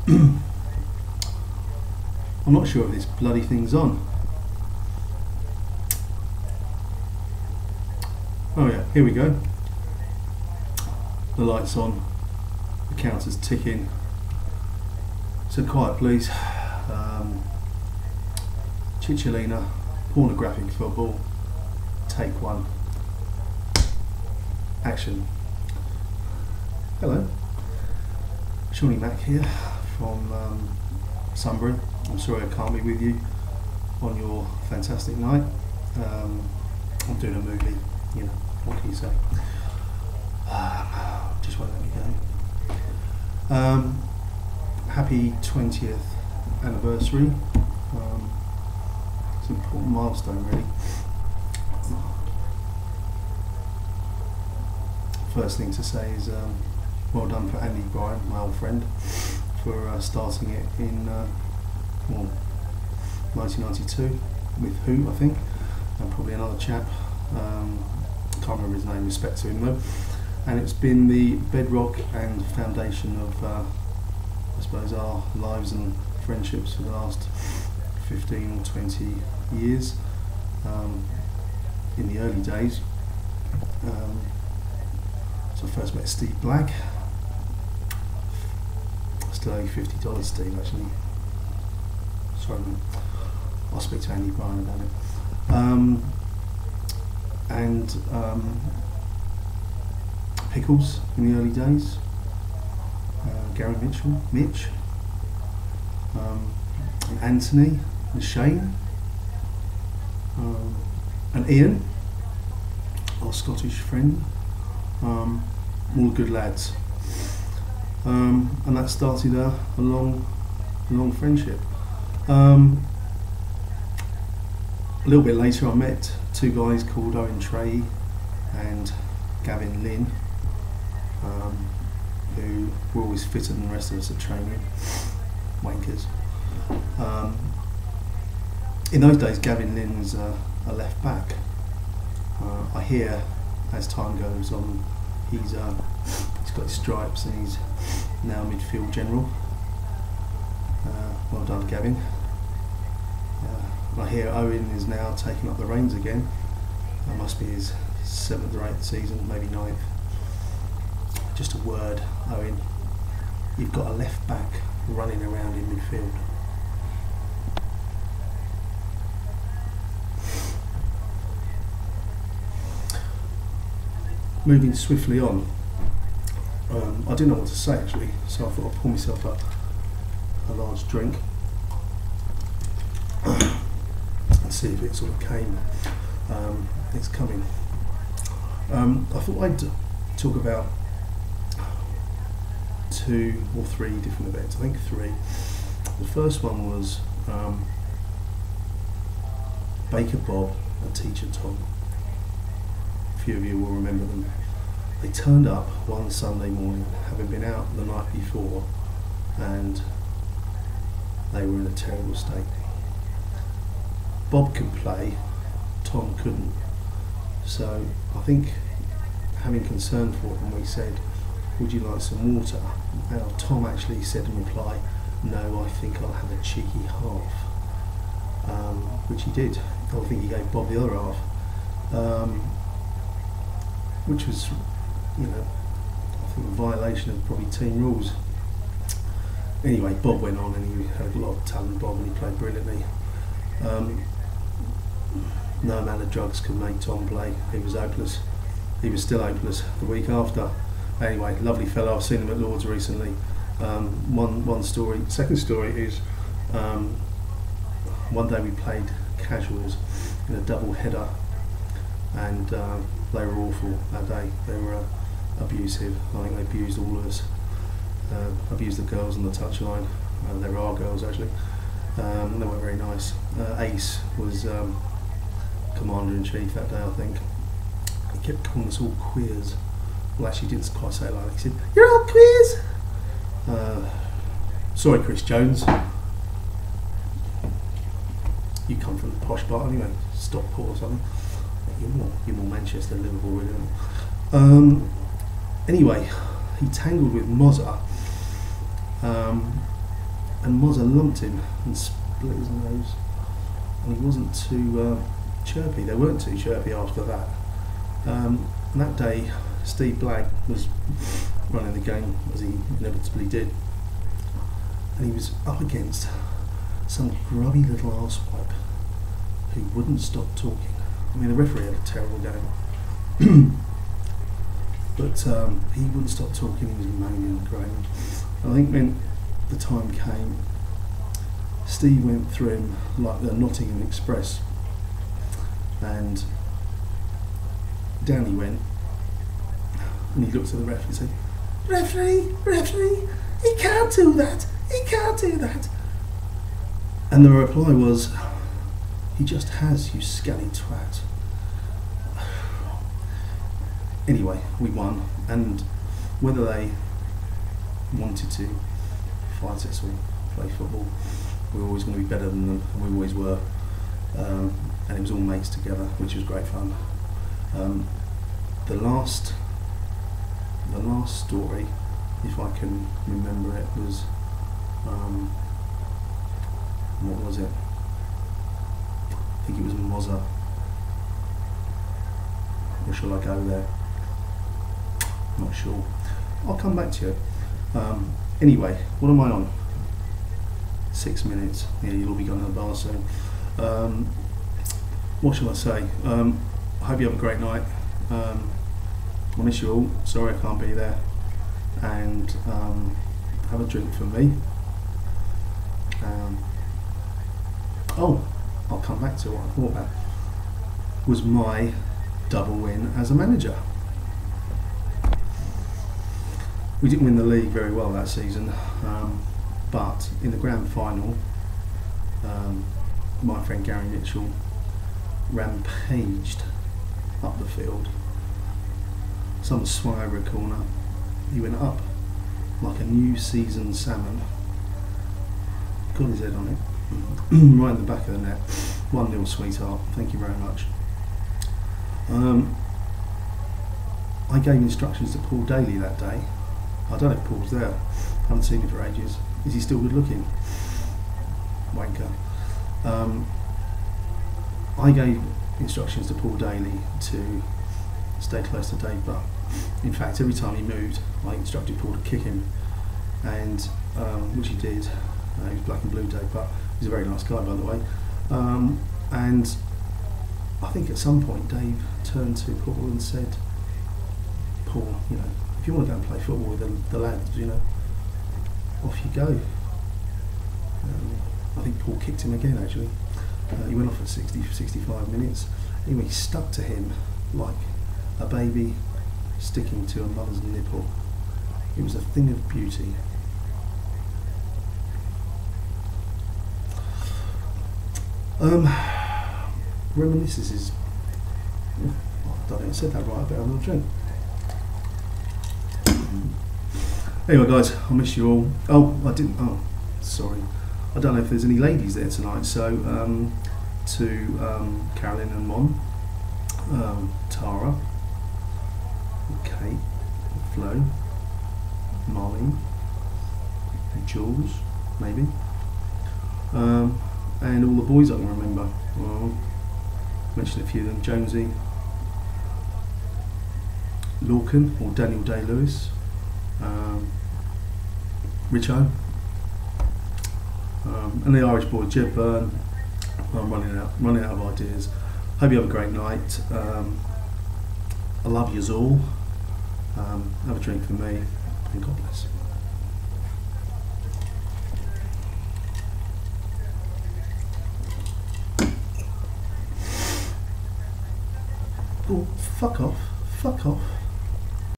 I'm not sure if this bloody thing's on. Oh yeah, here we go. The light's on, the counter's ticking. So quiet please. Ciccolina, pornographic football, take one. Action. Hello, Shawnee Mac here from Sunbury. I'm sorry I can't be with you on your fantastic night. I'm doing a movie, you know, what can you say? Just won't let me go. Happy 20th anniversary. It's an important milestone really. First thing to say is well done for Andy Bryan, my old friend, for starting it in 1992 with Who, I think, and probably another chap. Can't remember his name, respect to him though. And it's been the bedrock and foundation of, I suppose, our lives and friendships for the last 15 or 20 years. In the early days, so I first met Steve Black. I still owe you $50, Steve, actually. Sorry, I'll speak to Andy Bryan about it. And Pickles in the early days. Gary Mitch, and Anthony, and Shane, and Ian, our Scottish friend. All good lads, and that started a long friendship. A little bit later I met two guys called Owen Trey and Gavin Lynn, who were always fitter than the rest of us at training, wankers. In those days Gavin Lynn was a left back. I hear as time goes on he's got his stripes and he's now midfield general. Well done, Gavin. I hear Owen is now taking up the reins again. That must be his 7th or 8th season, maybe 9th. Just a word, Owen. You've got a left back running around in midfield. Moving swiftly on, I didn't know what to say actually, so I thought I'd pour myself up a large drink and see if it sort of came. It's coming. I thought I'd talk about 2 or 3 different events. I think 3. The first one was Baker Bob and Teacher Tom. A few of you will remember them. They turned up one Sunday morning, having been out the night before, and they were in a terrible state. Bob could play, Tom couldn't. So I think, having concern for them, we said, would you like some water? Now Tom actually said in reply, no, I think I'll have a cheeky half. Which he did. I think he gave Bob the other half. Which was, you know, I think a violation of probably team rules. Anyway, Bob went on and he had a lot of talent, Bob, and he played brilliantly. No amount of drugs could make Tom play. He was hopeless. He was still hopeless the week after. Anyway, lovely fellow. I've seen him at Lord's recently. One story. Second story is one day we played casuals in a double header, and they were awful that day. They were abusive. I think they abused all of us. Abused the girls on the touchline. They were our girls actually. They weren't very nice. Ace was Commander-in-Chief that day, I think. He kept calling us all queers. Well, actually, he didn't quite say it like that. He said, "You're all queers." Sorry, Chris Jones. You come from the posh part anyway, Stockport or something. You're more Manchester than Liverpool, really. Anyway, he tangled with Mozza, and Mozza lumped him and split his nose, and he wasn't too chirpy. They weren't too chirpy after that. And that day, Steve Black was running the game, as he inevitably did, and he was up against some grubby little arsewipe who wouldn't stop talking. I mean, the referee had a terrible game, but he wouldn't stop talking. He was moaning and groaning. I think when the time came, Steve went through him like the Nottingham Express, and down he went, and he looked at the referee and said, referee, he can't do that, he can't do that. And the reply was, he just has, you scally twat. Anyway, we won, and whether they wanted to fight us or play football, we were always going to be better than them, and we always were. And it was all mates together, which was great fun. The last story, if I can remember it, was what was it? I think it was Mozza. Or shall I go there? Not sure. I'll come back to you. Anyway, what am I on? 6 minutes. Yeah, you'll all be going to the bar soon. What shall I say? I hope you have a great night. I miss you all. Sorry I can't be there. And have a drink for me. Oh, I'll come back to what I thought that was my double win as a manager. We didn't win the league very well that season, but in the grand final, my friend Gary Mitchell rampaged up the field. Someone swung over a corner. He went up like a new seasoned salmon. Got his head on it, right in the back of the net. 1-0, sweetheart. Thank you very much. I gave instructions to Paul Daly that day. I don't know if Paul's there. I haven't seen him for ages. Is he still good looking? Wanker. I gave instructions to Paul Daly to stay close to Dave Buck. In fact, every time he moved, I instructed Paul to kick him, and which he did. He was black and blue, Dave Buck. He's a very nice guy, by the way. And I think at some point Dave turned to Paul and said, Paul, you know, if you want to go and play football with the lads, you know, off you go. I think Paul kicked him again, actually. He went off at 65 minutes. Anyway, he stuck to him like a baby sticking to a mother's nipple. It was a thing of beauty. Reminiscences. I don't think I said that right, but I'm not drink. Anyway, guys, I miss you all. Oh, I didn't. Oh, sorry. I don't know if there's any ladies there tonight. So, to Carolyn and Mon, Tara, Kate, Flo, Molly, Jules, maybe, and all the boys I can remember. Well, mention a few of them: Jonesy, Lorcan or Daniel Day-Lewis, Richo, and the Irish boy Jeb Byrne. I'm running out of ideas. Hope you have a great night. I love yous all. Have a drink for me, and God bless. Oh, fuck off.